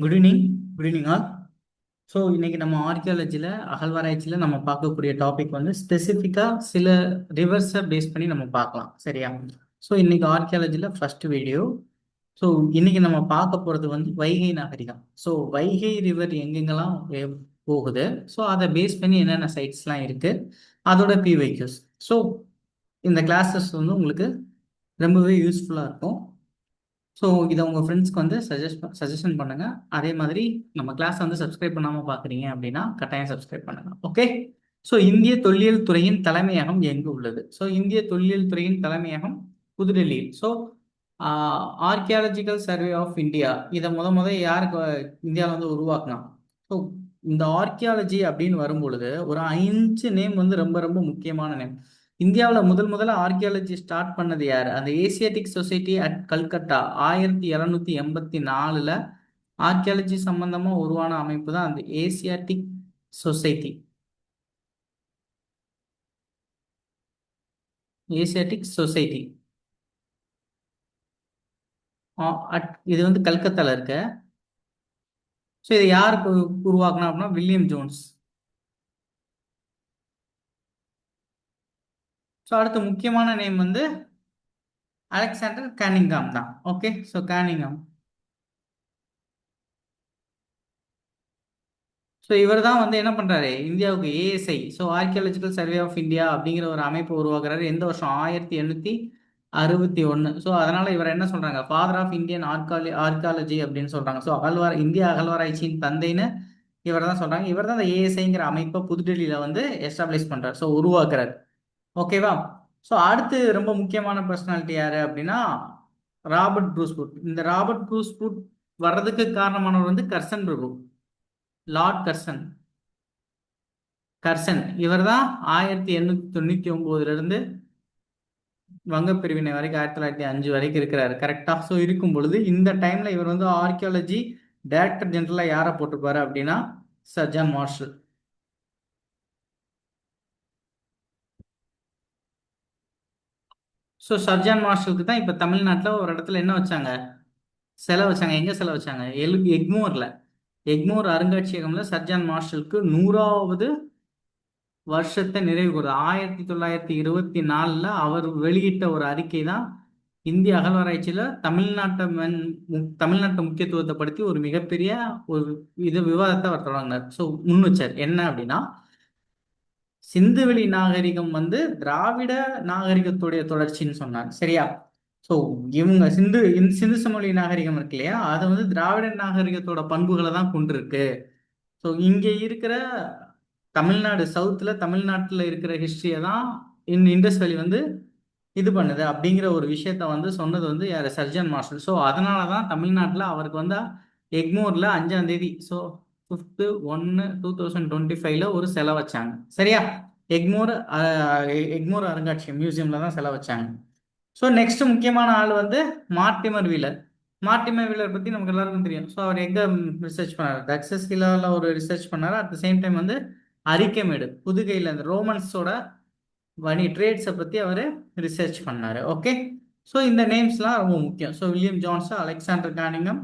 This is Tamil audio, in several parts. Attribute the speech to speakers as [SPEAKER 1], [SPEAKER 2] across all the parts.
[SPEAKER 1] Good evening. Good evening all. So இன்னைக்கு நம்ம ஆர்கியாலஜியில் அகழ்வாராய்ச்சியில் நம்ம பார்க்கக்கூடிய டாபிக் வந்து ஸ்பெசிஃபிக்காக சில ரிவர்ஸை பேஸ் பண்ணி நம்ம பார்க்கலாம். சரியா? ஸோ இன்னைக்கு ஆர்கியாலஜியில் ஃபர்ஸ்ட் வீடியோ. ஸோ இன்னைக்கு நம்ம பார்க்க போகிறது வந்து வைகை நாகரிகம். ஸோ வைகை ரிவர் எங்கெங்கெல்லாம் போகுது, ஸோ அதை பேஸ் பண்ணி என்னென்ன சைட்ஸ்லாம் இருக்குது, அதோட பிவைக்யூஸ். ஸோ இந்த கிளாஸஸ் வந்து உங்களுக்கு ரொம்பவே யூஸ்ஃபுல்லாக இருக்கும். ஸோ இதை உங்கள் ஃப்ரெண்ட்ஸ்க்கு வந்து சஜஷன் பண்ணுங்கள். அதே மாதிரி நம்ம கிளாஸ் வந்து சப்ஸ்கிரைப் பண்ணாமல் பார்க்குறீங்க அப்படின்னா கட்டாயம் சப்ஸ்கிரைப் பண்ணுங்கள். ஓகே. ஸோ இந்திய தொல்லியல் துறையின் தலைமையகம் எங்கே உள்ளது? ஸோ இந்திய தொல்லியல் துறையின் தலைமையகம் புதுடெல்லியில். So archaeological survey of India இதை முத யாருக்கு இந்தியாவில் வந்து உருவாக்குனா? ஸோ இந்த ஆர்கியாலஜி அப்படின்னு வரும்பொழுது ஒரு 5 நேம் வந்து ரொம்ப ரொம்ப முக்கியமான நேம். இந்தியாவில் முதல்ல ஆர்கியாலஜி ஸ்டார்ட் பண்ணது யார்? அந்த Asiatic society at Calcutta 1784 archaeology சம்பந்தமா உருவான அமைப்பு தான் அந்த ஏசியாட்டிக் சொசைட்டி. ஏசியாட்டிக் சொசைட்டி இது வந்து கல்கத்தால இருக்கு. ஸோ இதை யாருக்கு உருவாக்குனா அப்படின்னா வில்லியம் ஜோன்ஸ். ஸோ அடுத்த முக்கியமான நேம் வந்து அலெக்சாண்டர் கனிங்காம் தான். ஓகே. ஸோ கனிங்காம். ஸோ இவர் தான் வந்து என்ன பண்ணுறாரு, இந்தியாவுக்கு ASI, so archaeological survey of India அப்படிங்கிற ஒரு அமைப்பு உருவாக்குறாரு. எந்த வருஷம்? 1861. ஸோ அதனால் இவர் என்ன சொல்கிறாங்க, ஃபாதர் ஆஃப் இந்தியன் ஆர்காலஜி அப்படின்னு சொல்கிறாங்க. ஸோ இந்திய அகழ்வாராய்ச்சியின் தந்தைன்னு இவர் தான் சொல்கிறாங்க. இவர் தான் அந்த ஏஎஸ்ஐங்கிற அமைப்பை புதுடெல்லியில் வந்து எஸ்டாப்ளிஷ் பண்ணுறாரு, ஸோ உருவாக்குறாரு. ஓகேவா? ஸோ அடுத்து ரொம்ப முக்கியமான பர்சனாலிட்டி யார் அப்படின்னா ராபர்ட் ப்ரூஸ்வுட். இந்த ராபர்ட் ப்ரூஸ்வுட் வர்றதுக்கு காரணமானவர் வந்து கர்சன் பிரபு, லார்ட் கர்சன். இவர் தான் 1899 வங்க பிரிவினை வரைக்கும் 1905 வரைக்கும் இருக்கிறாரு. கரெக்டா? ஸோ இருக்கும் பொழுது இந்த டைம்ல இவர் வந்து ஆர்கியாலஜி டைரக்டர் ஜெனரலா யாரை போட்டிருப்பாரு அப்படின்னா sir John Marshall. So sir John மார்ஷலுக்கு தான் இப்ப தமிழ்நாட்டில் ஒரு இடத்துல என்ன வச்சாங்க, சிலை வச்சாங்க. எங்க சிலை வச்சாங்க? எக்மோர்ல. எக்மோர் அருங்காட்சியகம்ல சர் ஜான் மார்ஷலுக்கு 100வது வருஷத்தை நிறைவு கூறுது. 1924 அவர் வெளியிட்ட ஒரு அறிக்கை தான் இந்திய அகழ்வாராய்ச்சியில தமிழ்நாட்டை முக்கியத்துவத்தை படுத்தி ஒரு மிகப்பெரிய ஒரு விவாதத்தை அவர் தொடங்கினார். ஸோ முன் வச்சார். என்ன அப்படின்னா, சிந்துவெளி நாகரிகம் வந்து திராவிட நாகரிகத்துடைய தொடர்ச்சின்னு சொன்னார். சரியா? ஸோ இவங்க சிந்து சமவெளி நாகரிகம் இருக்கு இல்லையா, அது வந்து திராவிட நாகரிகத்தோட பண்புகளை தான் கொண்டிருக்கு. ஸோ இங்கே இருக்கிற தமிழ்நாடு தமிழ்நாட்டில் இருக்கிற ஹிஸ்டரியை தான் இண்டஸ் வேலி வந்து இது பண்ணுது அப்படிங்கிற ஒரு விஷயத்த வந்து சொன்னது வந்து யார்? Sir John Marshall. ஸோ அதனால தான் தமிழ்நாட்டில் அவருக்கு வந்து எக்மோரில் 5ஆம் தேதி, ஸோ 5/1/2025 ஒரு சிலை வச்சாங்க. சரியா? எக்மோர் அருங்காட்சியகம் மியூசியம்ல தான் சிலை வச்சாங்க. ஸோ நெக்ஸ்ட் முக்கியமான ஆள் வந்து மார்டிமர் வீலர். மார்டிமர் வீலர் பற்றி நமக்கு எல்லாருக்கும் தெரியும். ஸோ அவர் எங்கே ரிசர்ச் பண்ணார்? தக்சஸ் ஹில்லாவில் ஒரு ரிசர்ச் பண்ணார். அட் த சேம் டைம் வந்து அரிக்கமேடு, புதுகையில் அந்த ரோமன்ஸோட ட்ரேட்ஸை பற்றி அவர் ரிசர்ச் பண்ணார். ஓகே. ஸோ இந்த நேம்ஸ்லாம் ரொம்ப முக்கியம். So William Jones, Alexander Cunningham,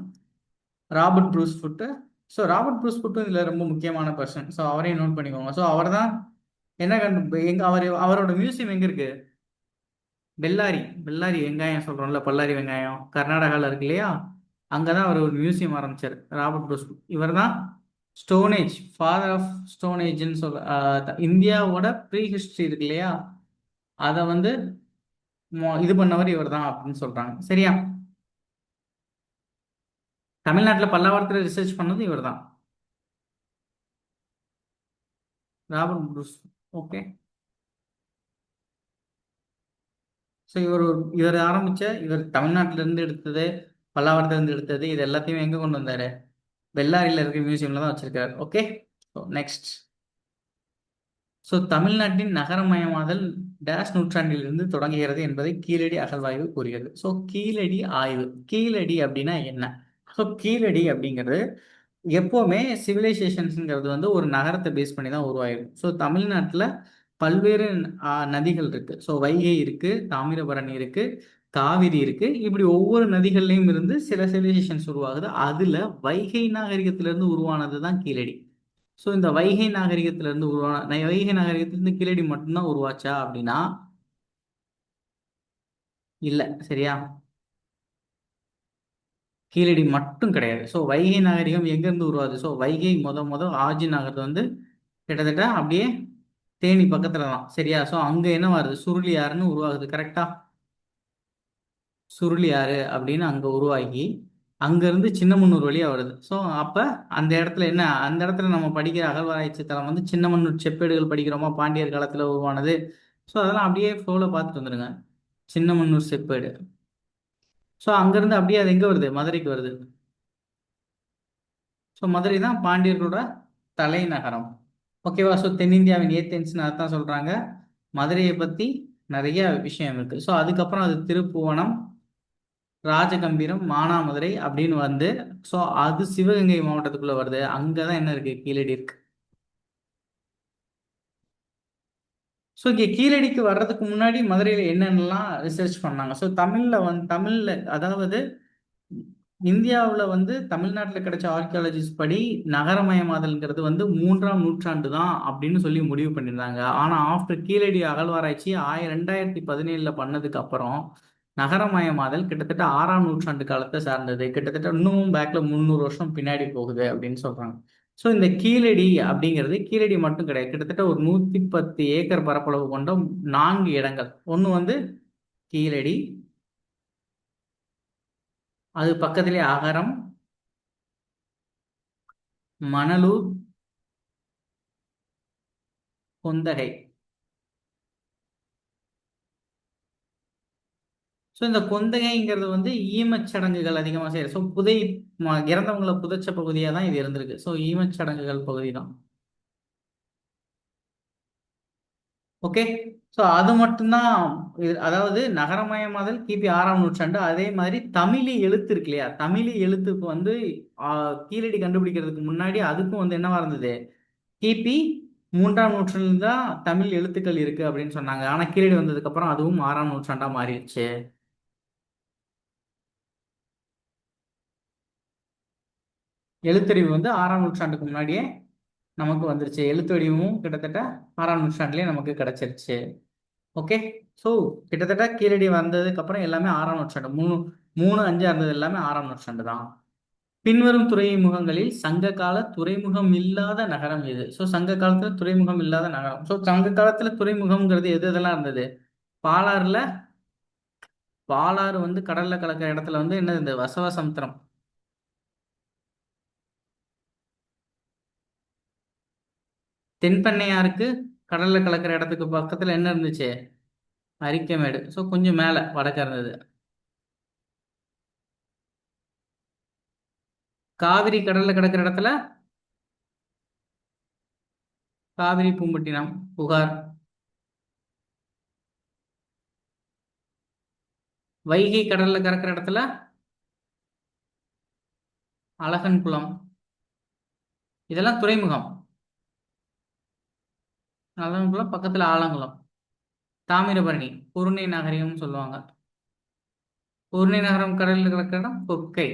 [SPEAKER 1] Robert Brucewood. So Robert ப்ரூஸ்வுட்டும் இதில் ரொம்ப முக்கியமான பர்சன். ஸோ அவரையும் நோட் பண்ணிக்கோங்க. ஸோ அவர் தான் என்ன அவரோட மியூசியம் எங்கே இருக்கு? பெல்லாரி வெங்காயம் சொல்கிறோம்ல, பல்லாரி வெங்காயம் கர்நாடகாவில் இருக்கு இல்லையா, அங்கே தான் அவர் ஒரு மியூசியம் ஆரம்பிச்சார் ராபர்ட் ப்ரூஸ்வுட். இவர் தான் ஸ்டோனேஜ், ஃபாதர் ஆஃப் ஸ்டோனேஜ்னு இந்தியாவோட ப்ரீ ஹிஸ்டரி இருக்கு இல்லையா, அதை வந்து இது பண்ணவர் இவர் தான் அப்படின்னு சொல்றாங்க. சரியா? தமிழ்நாட்டில் பல்லாவரத்தில் ரிசர்ச் பண்ணது இவர் தான், ராபர்ட் ப்ரூஸ். ஓகே. ஸோ இவர் தமிழ்நாட்டிலேருந்து எடுத்தது, பல்லாவரத்துலேருந்து எடுத்தது, இது எல்லாத்தையும் எங்கே கொண்டு வந்தார்? பெல்லாரியில் இருக்கிற மியூசியமில் தான் வச்சிருக்காரு. ஓகே. So next. ஸோ தமிழ்நாட்டின் நகரமயமாதல் டேஷ் நூற்றாண்டிலிருந்து தொடங்குகிறது என்பதை கீழடி அகழ்வாய்வு கூறுகிறது. ஸோ கீழடி ஆய்வு. கீழடி அப்படின்னா என்ன? ஸோ கீழடி அப்படிங்கிறது எப்போவுமே சிவிலைசேஷன்ஸுங்கிறது வந்து ஒரு நகரத்தை பேஸ் பண்ணி தான் உருவாயிருக்கும். ஸோ தமிழ்நாட்டில் பல்வேறு நதிகள் இருக்குது. ஸோ வைகை இருக்குது, தாமிரபரணி இருக்குது, காவிரி இருக்கு. இப்படி ஒவ்வொரு நதிகள்லயும் இருந்து சில சிவிலைசேஷன்ஸ் உருவாகுது. அதுல வைகை நாகரிகத்திலிருந்து உருவானது தான் கீழடி. ஸோ இந்த வைகை நாகரிகத்திலிருந்து வைகை நாகரிகத்திலிருந்து கீழடி மட்டும்தான் உருவாச்சா அப்படின்னா இல்ல. சரியா? கீழடி மட்டும் கிடையாது. ஸோ வைகை நாகரிகம் எங்கேருந்து உருவாகுது? ஸோ வைகை முத ஆஜி நகரத்து வந்து கிட்டத்தட்ட அப்படியே தேனி பக்கத்துல தான். சரியா? ஸோ அங்க என்ன வருது? சுருளி ஆறுன்னு உருவாகுது. கரெக்டா? சுருளி ஆறு அப்படின்னு அங்க உருவாகி அங்கிருந்து சின்னமன்னூர் வழியா வருது. ஸோ அப்ப அந்த இடத்துல என்ன, அந்த இடத்துல நம்ம படிக்கிற அகழ்வாராய்ச்சி தளம் வந்து சின்னமன்னூர் செப்பேடுகள் படிக்கிறோமா, பாண்டியர் காலத்துல உருவானது. ஸோ அதெல்லாம் அப்படியே ஃப்ளோல பார்த்துட்டு வந்துருங்க. சின்னமன்னூர் செப்பேடு. ஸோ அங்கிருந்து அப்படியே அது எங்க வருது? மதுரைக்கு வருது. ஸோ மதுரை தான் பாண்டியர்களோட தலைநகரம். ஓகேவா? ஸோ தென்னிந்தியாவின் ஏத்தென்ஸ்னு அதான் சொல்றாங்க. மதுரையை பத்தி நிறைய விஷயம் இருக்கு. ஸோ அதுக்கப்புறம் அது திருப்புவனம், ராஜகம்பீரம், மானாமதுரை அப்படின்னு வந்து, ஸோ அது சிவகங்கை மாவட்டத்துக்குள்ள வருது. அங்கதான் என்ன இருக்கு? கீழடி இருக்கு. ஸோ இங்கே கீழடிக்கு வர்றதுக்கு முன்னாடி மதுரையில் என்னென்னலாம் ரிசர்ச் பண்ணாங்க? ஸோ தமிழ்ல அதாவது இந்தியாவில் வந்து தமிழ்நாட்டில் கிடைச்ச ஆர்கியாலஜிஸ்ட் படி நகரமயமாதல்ங்கிறது வந்து 3ஆம் நூற்றாண்டு தான் அப்படின்னு சொல்லி முடிவு பண்ணியிருந்தாங்க. ஆனால் ஆஃப்டர் கீழடி அகழ்வாராய்ச்சி 2017 பண்ணதுக்கு அப்புறம் நகரமயமாதல் கிட்டத்தட்ட 6ஆம் நூற்றாண்டு காலத்தை சார்ந்தது. கிட்டத்தட்ட இன்னமும் பேக்ல 300 வருஷம் பின்னாடி போகுது அப்படின்னு சொல்றாங்க. ஸோ இந்த கீழடி அப்படிங்கிறது கீழடி மட்டும் கிடையாது. கிட்டத்தட்ட ஒரு 110 ஏக்கர் பரப்பளவு கொண்ட 4 இடங்கள். ஒன்று வந்து கீழடி, அது பக்கத்திலே அகரம், மணலூர், கொந்தகை. ஸோ இந்த கொந்தகைங்கிறது வந்து ஈமச் சடங்குகள் அதிகமாக செய்யறது. ஸோ இறந்தவங்களை புதைச்ச பகுதியாக தான் இது இருந்திருக்கு. ஸோ ஈமச் சடங்குகள் பகுதி தான். ஓகே. ஸோ அது மட்டும்தான். அதாவது நகரமயமாதல் கிபி 6ஆம் நூற்றாண்டு. அதே மாதிரி தமிழி எழுத்து இருக்கு இல்லையா? தமிழி எழுத்துக்கு வந்து கீழடி கண்டுபிடிக்கிறதுக்கு முன்னாடி அதுக்கும் வந்து என்னவா இருந்தது? கிபி 3ஆம் நூற்றாண்டுல தான் தமிழ் எழுத்துக்கள் இருக்கு அப்படின்னு சொன்னாங்க. ஆனா கீழடி வந்ததுக்கு அப்புறம் அதுவும் 6ஆம் நூற்றாண்டா மாறிடுச்சு. எழுத்தறிவு வந்து 6ஆம் நூற்றாண்டுக்கு முன்னாடியே நமக்கு வந்துருச்சு. எழுத்து வடிவமும் கிட்டத்தட்ட 6ஆம் நூற்றாண்டுலயே நமக்கு கிடைச்சிருச்சு. ஓகே. ஸோ கிட்டத்தட்ட கீழடி வந்ததுக்கு அப்புறம் எல்லாமே 6ஆம் நூற்றாண்டு. மூணு மூணு அஞ்சா இருந்தது எல்லாமே 6ஆம் நூற்றாண்டு தான். பின்வரும் துறைமுகங்களில் சங்க கால துறைமுகம் இல்லாத நகரம் எது? ஸோ சங்க காலத்துல துறைமுகம் இல்லாத நகரம். ஸோ சங்க காலத்துல துறைமுகம்ங்கிறது எது எதெல்லாம் இருந்தது? பாலாறுல, பாலாறு வந்து கடல்ல கலக்கிற இடத்துல வந்து என்ன இருந்தது? வசவசமுத்திரம். தென்பெண்ணையாருக்கு கடல்ல கலக்கிற இடத்துக்கு பக்கத்துல என்ன இருந்துச்சு? அரிக்கமேடு. ஸோ கொஞ்சம் மேல வடக்க இருந்தது. காவிரி கடல்ல கிடக்கிற இடத்துல காவிரி பூம்பட்டினம், புகார். வைகை கடல்ல கறக்கிற இடத்துல அழகன்குளம். இதெல்லாம் துறைமுகம். அழகன்குளம் பக்கத்துல ஆலங்குளம். தாமிரபரணி பொருணை நகரிகம்னு சொல்லுவாங்க. பொருணை நகரம் கடல்ல கிடக்கிற இடம் கொற்கை.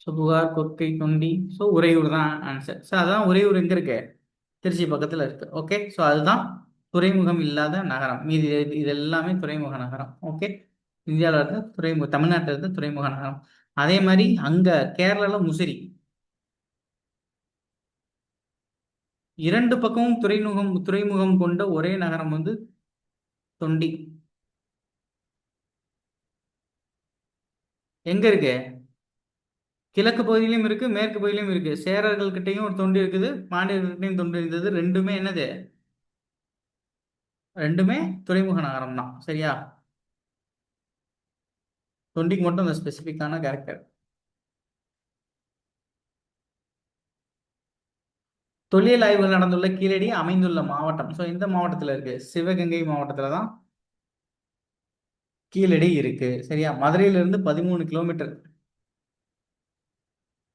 [SPEAKER 1] ஸோ புகார், கொற்கை, தொண்டி. ஸோ உறையூர் தான் ஆன்சர். ஸோ அதான் உறையூர் எங்க இருக்கு? திருச்சி பக்கத்துல இருக்கு. ஓகே. ஸோ அதுதான் துறைமுகம் இல்லாத நகரம். மீதி இது எல்லாமே துறைமுக நகரம். ஓகே. இந்தியாவில் இருக்க தமிழ்நாட்டில் இருக்க துறைமுக நகரம். அதே மாதிரி அங்க கேரளால முசிறி. இரண்டு பக்கமும் துறைமுகம் துறைமுகம் கொண்ட ஒரே நகரம் வந்து தொண்டி. எங்க இருக்கு? கிழக்கு பகுதியிலும் இருக்கு, மேற்கு பகுதியிலும் இருக்கு. சேரர்கள் கிட்டயும் ஒரு தொண்டி இருக்குது, பாண்டியர்கள் கிட்டயும் தொண்டி இருந்தது. ரெண்டுமே என்னது? ரெண்டுமே துறைமுக நகரம் தான். சரியா? தொண்டிக்கு மட்டும் அந்த ஸ்பெசிபிக்கான கேரக்டர். தொல்லியல் ஆய்வுகள் நடந்துள்ள கீழடி அமைந்துள்ள மாவட்டம். ஸோ இந்த மாவட்டத்தில் இருக்கு? சிவகங்கை மாவட்டத்தில் தான் கீழடி இருக்கு. சரியா? மதுரையிலிருந்து 13 கிலோமீட்டர்.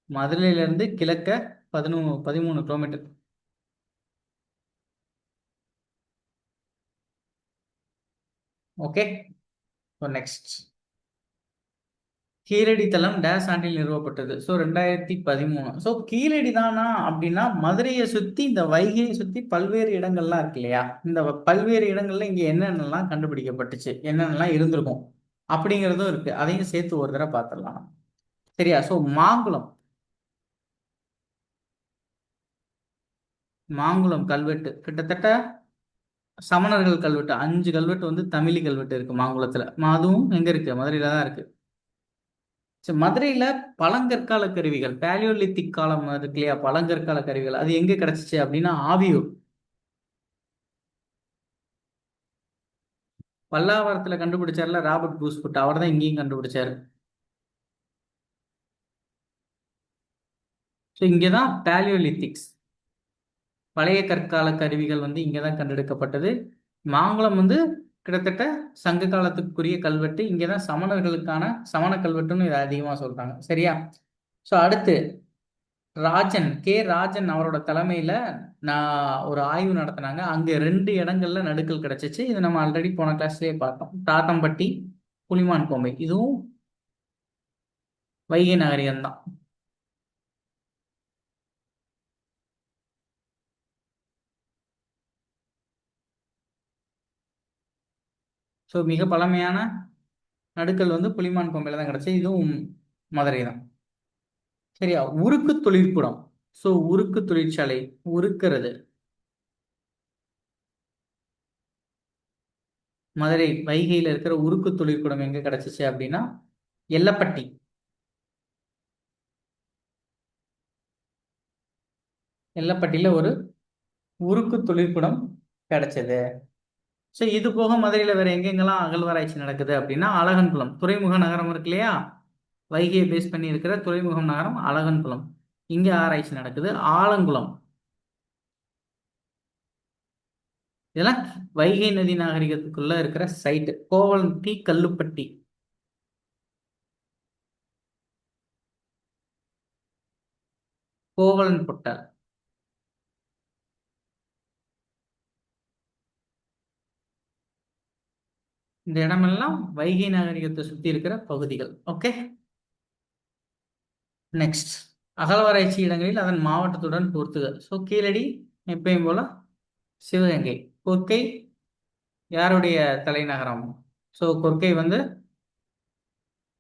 [SPEAKER 1] மதுரையிலிருந்து கிழக்க 13 கிலோமீட்டர். ஓகே. நெக்ஸ்ட், கீழடி தளம் டேஸ் ஆண்டில் நிறுவப்பட்டது. ஸோ 2013. ஸோ கீழடி தானா அப்படின்னா மதுரையை சுற்றி இந்த வைகையை சுற்றி பல்வேறு இடங்கள்லாம் இருக்கு இல்லையா, இந்த பல்வேறு இடங்கள்ல இங்கே என்னென்னலாம் கண்டுபிடிக்கப்பட்டுச்சு, என்னென்னலாம் இருந்திருக்கும் அப்படிங்கிறதும் இருக்கு. அதையும் சேர்த்து ஒரு தடவை பார்த்துடலாம். சரியா? ஸோ மாங்குளம், மாங்குளம் கல்வெட்டு கிட்டத்தட்ட சமணர்கள் கல்வெட்டு 5 கல்வெட்டு வந்து தமிழி கல்வெட்டு இருக்கு மாங்குளத்துல. அதுவும் எங்க இருக்கு? மதுரையில தான் இருக்கு. சரி, மதுரையில பழங்கற்கால கருவிகள், பேலியோலித்திக் காலம் இருக்கு இல்லையா, பழங்கற்கால கருவிகள் அது எங்க கிடைச்சிச்சு அப்படின்னா ஆவியூர். பல்லாவரத்துல கண்டுபிடிச்சார்ல ராபர்ட் ப்ரூஸ்ஃபுட், அவர் தான் இங்கேயும் கண்டுபிடிச்சாரு. ஸோ இங்கதான் பேலியோலித்திக்ஸ், பழைய கற்கால கருவிகள் வந்து இங்கதான் கண்டெடுக்கப்பட்டது. மாங்குளம் வந்து கிட்டத்தட்ட சங்க காலத்துக்குரிய கல்வெட்டு. இங்கதான் சமணர்களுக்கான சமண கல்வெட்டுன்னு இதை அதிகமா சொல்றாங்க. சரியா? ஸோ அடுத்து ராஜன் அவரோட தலைமையில நான் ஒரு ஆய்வு நடத்தினாங்க. அங்க 2 இடங்கள்ல நடுக்கல் கிடைச்சிச்சு. இது நம்ம ஆல்ரெடி போன கிளாஸ்லயே பார்த்தோம். தாத்தம்பட்டி, புலிமான் கோம்பை, இதுவும் வைகை நகரியம் தான். ஸோ மிக பழமையான நடுக்கல் வந்து புலிமான் கோம்பையில தான் கிடைச்சு. இதுவும் மதுரை தான். சரியா? உருக்கு தொழிற்கூடம். ஸோ உருக்கு தொழிற்சாலை, உருக்குறது, மதுரை வைகையில இருக்கிற உருக்கு தொழிற்கூடம் எங்க கிடைச்சிச்சு அப்படின்னா எல்லப்பட்டி. எல்லப்பட்டியில ஒரு உருக்கு தொழிற்கூடம் கிடைச்சது. ஸோ இது போக மதுரையில் வேற எங்கெங்கெல்லாம் அகழ்வாராய்ச்சி நடக்குது அப்படின்னா அழகன்குளம் துறைமுக நகரம் இருக்கு இல்லையா, வைகையை பேஸ் பண்ணி இருக்கிற துறைமுகம் நகரம் அழகன்குளம், இங்க ஆராய்ச்சி நடக்குது. ஆலங்குளம், இதெல்லாம் வைகை நதி நாகரிகத்துக்குள்ள இருக்கிற சைட்டு. கோவளம் டி கல்லுப்பட்டி, கோவலன் பொட்டல், இந்த இடமெல்லாம் வைகை நாகரிகத்தை சுத்தி இருக்கிற பகுதிகள். ஓகே. நெக்ஸ்ட், அகழ்வாராய்ச்சி இடங்களில் அதன் மாவட்டத்துடன் பொறுத்துக. ஸோ கீழடி எப்பயும் போல சிவகங்கை. கொற்கை யாருடைய தலைநகரம்? ஸோ கொற்கை வந்து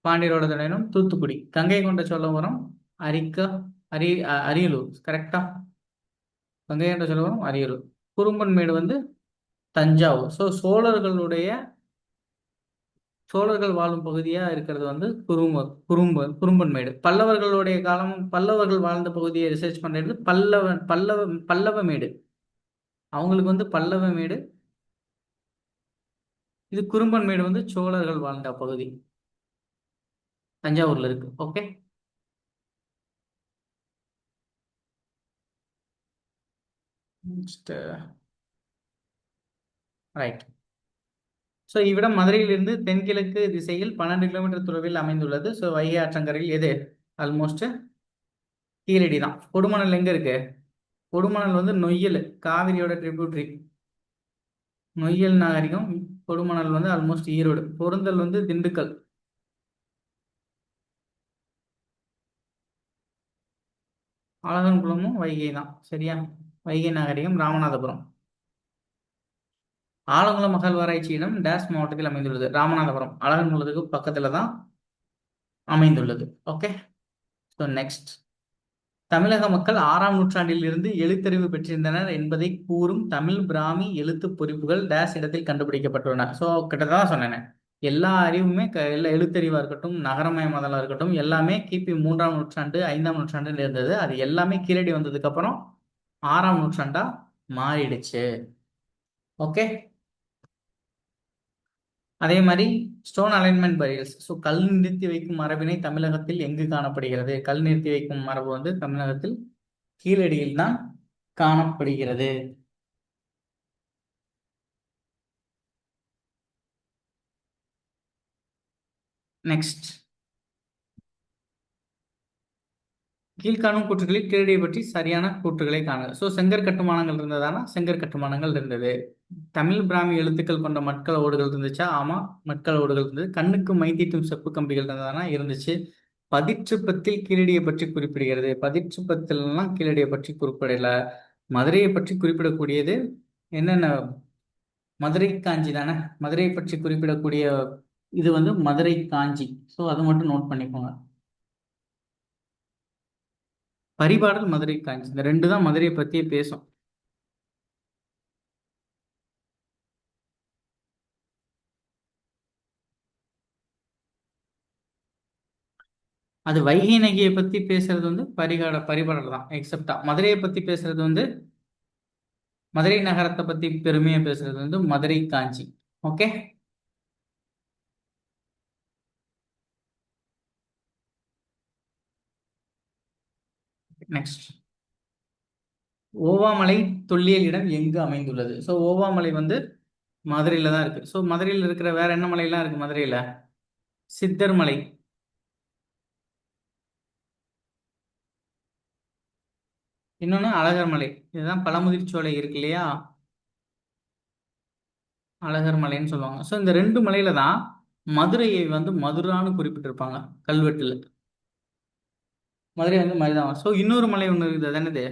[SPEAKER 1] பாண்டியரோட தலைநகரம் தூத்துக்குடி. கங்கை கொண்ட சோழபுரம் அரிக்கா அரியலூர். கரெக்டா? கங்கை கொண்ட சோழபுரம் அரியலூர். குறும்பன்மேடு வந்து தஞ்சாவூர். ஸோ சோழர்கள் வாழும் பகுதியா இருக்கிறது வந்து குறும்பன்மேடு. பல்லவர்கள் வாழ்ந்த பகுதியை ரிசர்ச் பண்றது பல்லவமேடு. அவங்களுக்கு வந்து பல்லவமேடு. இது குறும்பன்மேடு வந்து சோழர்கள் வாழ்ந்த பகுதி, தஞ்சாவூர்ல இருக்கு. ஓகே. ரைட். ஸோ இவ்விடம் மதுரையிலிருந்து தென்கிழக்கு திசையில் 12 கிலோமீட்டர் தொலைவில் அமைந்துள்ளது. ஸோ வைகை ஆற்றங்கரையில் எது? ஆல்மோஸ்ட் கீழடி தான். கொடுமணல் எங்க இருக்கு? கொடுமணல் வந்து நொய்யல், காவிரியோட ட்ரிபியூட்ரி. நொய்யல் நாகரிகம். கொடுமணல் வந்து ஆல்மோஸ்ட் ஈரோடு. பொருந்தல் வந்து திண்டுக்கல். அழகன்குளமும் வைகை தான். சரியா? வைகை நாகரிகம் ராமநாதபுரம். ஆலங்குளம் அகழ்வாராய்ச்சி இடம் டேஸ் மாவட்டத்தில் அமைந்துள்ளது. ராமநாதபுரம் அழகன்குளத்துக்கு பக்கத்துல தான் அமைந்துள்ளது. ஓகே. ஸோ நெக்ஸ்ட், தமிழக மக்கள் 6ஆம் நூற்றாண்டில் இருந்து எழுத்தறிவு பெற்றிருந்தனர் என்பதை கூறும் தமிழ் பிராமி எழுத்து பொறிப்புகள் டேஸ் இடத்தில் கண்டுபிடிக்கப்பட்டுள்ளன. ஸோ கிட்டத்தட்ட சொன்னேன், எல்லா அறிவுமே எல்லா எழுத்தறிவா இருக்கட்டும், நகரமயமாதலா இருக்கட்டும், எல்லாமே கிபி 3ஆம் நூற்றாண்டு 5ஆம் நூற்றாண்டுல இருந்தது. அது எல்லாமே கீழடி வந்ததுக்கு அப்புறம் 6ஆம் நூற்றாண்டா மாறிடுச்சு. ஓகே. அதே மாதிரி ஸ்டோன் அலைன்மெண்ட் பரியல்ஸ். ஸோ கல் நிறுத்தி வைக்கும் மரபினை தமிழகத்தில் எங்கு காணப்படுகிறது? கல் நிறுத்தி வைக்கும் மரபு வந்து தமிழகத்தில் கீழடியில் தான் காணப்படுகிறது. நெக்ஸ்ட், கீழ்காணும் கூற்றுகளில் கீழடியை பற்றி சரியான கூற்றுகளை காணுங்க. ஸோ செங்கற் கட்டுமானங்கள் இருந்ததானா? செங்கற் கட்டுமானங்கள் இருந்தது. தமிழ் பிராமி எழுத்துக்கள் கொண்ட மட்கல ஓடுகள் இருந்துச்சா? ஆமா, மட்கல ஓடுகள் இருந்தது. கண்ணுக்கு மை தீட்டும் செப்பு கம்பிகள் இருந்ததானா? இருந்துச்சு. பதிற்றுப்பத்தில் கீழடியை பற்றி குறிப்பிடுகிறது. பதிற்றுப்பத்திலாம் கீழடியை பற்றி குறிப்பிடல. மதுரையை பற்றி குறிப்பிடக்கூடியது என்னென்ன? மதுரை காஞ்சி தானே. மதுரையை பற்றி குறிப்பிடக்கூடிய இது வந்து மதுரை காஞ்சி. ஸோ அதை மட்டும் நோட் பண்ணிக்கோங்க. பரிபாடல், மதுரை காஞ்சி, இந்த ரெண்டு தான் மதுரையை பற்றியே பேசும். அது வைகை நதியை பத்தி பேசுறது வந்து பரிபாடல் தான். எக்ஸப்டா மதுரையை பத்தி பேசுறது வந்து, மதுரை நகரத்தை பத்தி பெருமையா பேசுறது வந்து மதுரை காஞ்சி. ஓகே. நெக்ஸ்ட், ஓவாமலை தொல்லியல் இடம் எங்கு அமைந்துள்ளது? ஸோ ஓவாமலை வந்து மதுரையில தான் இருக்கு. ஸோ மதுரையில் இருக்கிற வேற என்ன மலையெல்லாம் இருக்கு மதுரையில? சித்தர் மலை, இன்னொன்னு அழகர் மலை. இதுதான் பழமுதிர்ச்சோலை இருக்கு இல்லையா, அழகர் மலைன்னு சொல்லுவாங்க. ஸோ இந்த ரெண்டு மலையில தான் மதுரையை வந்து மதுரான்னு குறிப்பிட்டிருப்பாங்க கல்வெட்டுல. மதுரை வந்து மதுதான். ஸோ இன்னொரு மலை ஒன்று இருக்குது, அது என்னது?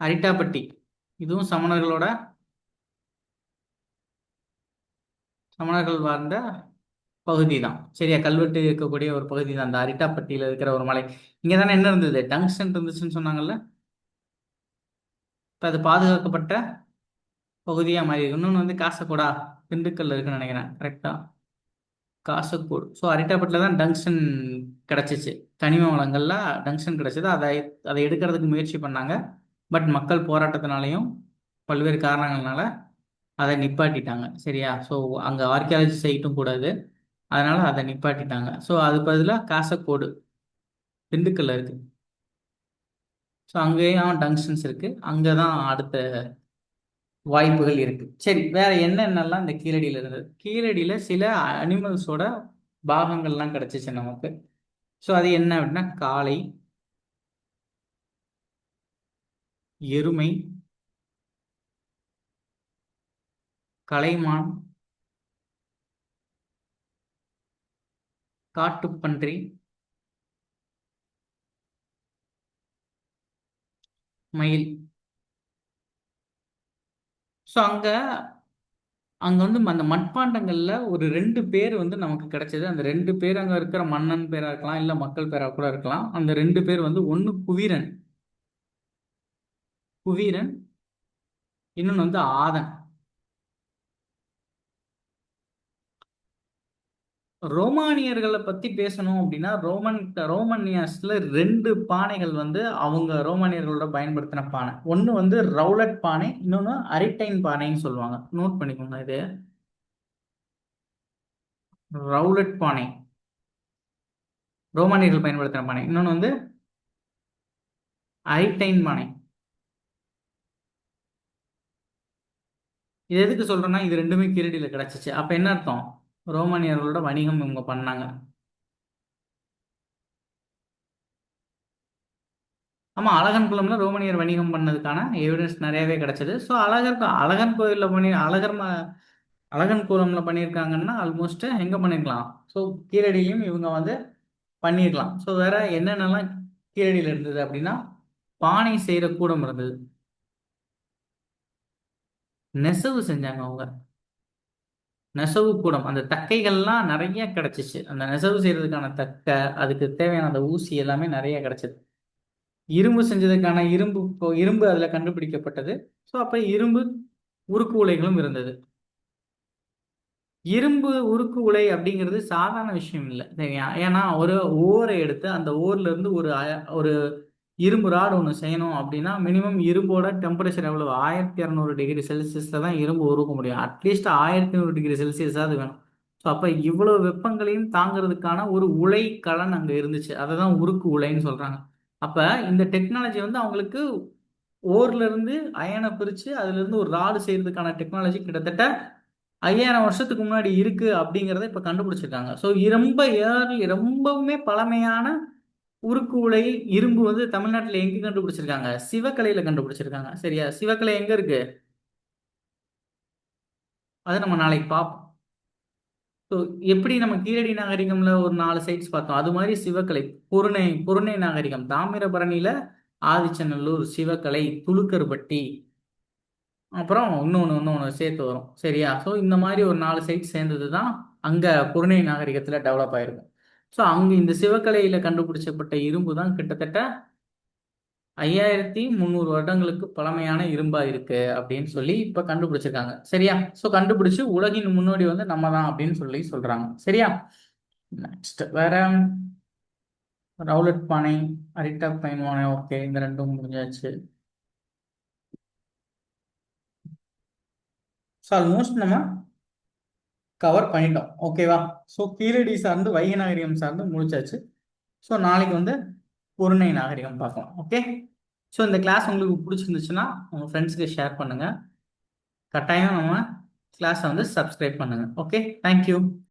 [SPEAKER 1] அரிட்டாப்பட்டி. இதுவும் சமணர்கள் வாழ்ந்த பகுதி தான். சரியா, கல்வெட்டு இருக்கக்கூடிய ஒரு பகுதி தான் அந்த அரிட்டாப்பட்டியில இருக்கிற ஒரு மலை. இங்க தானே என்ன இருந்தது? டங்ஸ்டன் இருந்துச்சுன்னு சொன்னாங்கல்ல. இப்ப அது பாதுகாக்கப்பட்ட பகுதியா மாறி இருக்கு. இன்னொன்று வந்து காசர்கோடா, திண்டுக்கல்ல இருக்குன்னு நினைக்கிறேன். கரெக்டா, காசர்கோடு. ஸோ அரிட்டாப்பட்டில தான் டங்ஸ்டன் கிடைச்சிச்சு. கனிம வளங்கள்ல டங்ஸ்டன் கிடைச்சது. அதை எடுக்கிறதுக்கு முயற்சி பண்ணாங்க. பட் மக்கள் போராட்டத்தினாலையும் பல்வேறு காரணங்கள்னால அதை நிப்பாட்டிட்டாங்க. சரியா, ஸோ அங்கே ஆர்கியாலஜி சைட்டும் கூடாது, அதனால அதை நிப்பாட்டிட்டாங்க. ஸோ அது பதிலாக காசர்கோடு, திண்டுக்கல்ல இருக்கு. ஸோ அங்கேயும் டங்ஸ்டன்ஸ் இருக்கு. அங்கே தான் அடுத்த வாய்ப்புகள் இருக்கு. சரி, வேற என்னென்னலாம் இந்த கீழடியில இருந்தது? கீழடியில சில அனிமல்ஸோட பாகங்கள்லாம் கிடைச்சிச்சு நமக்கு. ஸோ அது என்ன அப்படின்னா, காளை, எருமை, கலைமான், காட்டுப்பன்றி, மயில். ஸோ அங்க அங்க வந்து அந்த மட்பாண்டங்கள்ல ஒரு ரெண்டு பேர் வந்து நமக்கு கிடைச்சது. அந்த ரெண்டு பேர் அங்க இருக்கிற மன்னன் பேரா இருக்கலாம், இல்ல மக்கள் பேரா கூட இருக்கலாம். அந்த ரெண்டு பேர் வந்து ஒண்ணு குவீரன், குவீரன், இன்னொன்னு வந்து ஆதன். ரோமானியர்களை பத்தி பேசணும் அப்படின்னா, ரோமானியர்ஸ்ல ரெண்டு பானைகள் வந்து அவங்க ரோமானியர்களோட பயன்படுத்தின பானை. ஒண்ணு வந்து ரவுலட் பானை, இன்னொன்னு அரிட்டைன் பானைன்னு சொல்லுவாங்க. நோட் பண்ணிக்கோங்க இது. ரவுலட் பானை ரோமானியர்கள் பயன்படுத்தின பானை, இன்னொன்னு வந்து அரிட்டைன் பானை. இது எதுக்கு சொல்றேன்னா, இது ரெண்டுமே கீழடியில கிடைச்சிச்சு. அப்ப என்ன அர்த்தம்? ரோமானியர்களோட வணிகம் இவங்க பண்ணாங்க. ஆமா, அழகன் குளம்ல ரோமானியர் வணிகம் பண்ணதுக்கான எவிடன்ஸ் நிறையவே கிடைச்சது. ஸோ அழகன் கோயில்ல அழகன் குளம்ல பண்ணியிருக்காங்கன்னா ஆல்மோஸ்ட் எங்க பண்ணிருக்கலாம்? ஸோ கீழடியிலையும் இவங்க வந்து பண்ணிருக்கலாம். ஸோ வேற என்னென்னலாம் கீழடியில இருந்தது அப்படின்னா, பானை செய்யற கூடம் இருந்தது. நெசவு செஞ்சாங்க அவங்க. நெசவு கூடம், அந்த தக்கைகள்லாம் நிறைய கிடைச்சிச்சு. அந்த நெசவு செய்யறதுக்கான தக்கை, அதுக்கு தேவையான அந்த ஊசி எல்லாமே நிறைய கிடைச்சது. இரும்பு செஞ்சதுக்கான இரும்பு அதுல கண்டுபிடிக்கப்பட்டது. ஸோ அப்ப இரும்பு உருக்கு உலைகளும் இருந்தது. இரும்பு உருக்கு உலை அப்படிங்கிறது சாதாரண விஷயம் இல்லை, சரியா? ஏன்னா ஒரு ஓரை எடுத்து அந்த ஓர்ல இருந்து ஒரு இரும்பு ராடு ஒன்று செய்யணும் அப்படின்னா மினிமம் இரும்போட டெம்பரேச்சர் எவ்வளவு? 1200 டிகிரி செல்சியஸ்ல தான் இரும்பு உருக்க முடியும். அட்லீஸ்ட் 1500 டிகிரி செல்சியஸாவது வேணும். ஸோ அப்போ இவ்வளவு வெப்பங்களையும் தாங்கிறதுக்கான ஒரு உலை கலன் அங்கே இருந்துச்சு. அதை தான் உருக்கு உலைன்னு சொல்றாங்க. அப்போ இந்த டெக்னாலஜி வந்து அவங்களுக்கு ஓர்ல இருந்து அயனை பிரித்து அதுல இருந்து ஒரு ராடு செய்யறதுக்கான டெக்னாலஜி கிட்டத்தட்ட 5000 வருஷத்துக்கு முன்னாடி இருக்கு அப்படிங்கிறத இப்ப கண்டுபிடிச்சிருக்காங்க. ஸோ ரொம்ப ரொம்பவுமே பழமையான உருக்கு உலை இரும்பு வந்து தமிழ்நாட்டில் எங்க கண்டுபிடிச்சிருக்காங்க? சிவகலையில கண்டுபிடிச்சிருக்காங்க. சரியா, சிவகலை எங்க இருக்கு? அதை நம்ம நாளைக்கு பார்ப்போம். ஸோ எப்படி நம்ம கீழடி நாகரிகம்ல ஒரு 4 சைட்ஸ் பார்த்தோம், அது மாதிரி சிவக்கலை, பொருணை பொருணை நாகரிகம் தாமிரபரணியில ஆதிச்சநல்லூர், சிவக்கலை, துலுக்கர்பட்டி, அப்புறம் இன்னொன்று சேர்த்து வரும். சரியா? ஸோ இந்த மாதிரி ஒரு 4 சைட் சேர்ந்தது தான் அங்கே பொருணை நாகரிகத்தில் டெவலப் ஆயிருக்கும். ஸோ அங்கே இந்த சிவக்கலையில் கண்டுபிடிச்சப்பட்ட இரும்பு தான் கிட்டத்தட்ட 5300 வருடங்களுக்கு பழமையான இரும்பா இருக்கு அப்படின்னு சொல்லி இப்ப கண்டுபிடிச்சிருக்காங்க. சரியா? ஸோ கண்டுபிடிச்சு உலகின் முன்னோடி வந்து நம்ம தான் அப்படின்னு சொல்லி சொல்றாங்க. சரியா? நெக்ஸ்ட் வேற ரவுலட் பானை, அரிட்டா பைன்வானை. ஓகே, இந்த ரெண்டும் முடிஞ்சாச்சு. ஸோ ஆல்மோஸ்ட் நம்ம கவர் பண்ணிட்டோம். ஓகேவா? ஸோ கீழடி சார்ந்து வைகை நாகரிகம் சார்ந்து முடிச்சாச்சு. ஸோ நாளைக்கு வந்து பொருணை நாகரிகம் பார்க்கலாம். ஓகே. ஸோ இந்த கிளாஸ் உங்களுக்கு பிடிச்சிருந்துச்சுன்னா உங்கள் ஃப்ரெண்ட்ஸுக்கு ஷேர் பண்ணுங்க. கட்டாயம் நம்ம கிளாஸை வந்து சப்ஸ்கிரைப் பண்ணுங்க. Okay, thank you.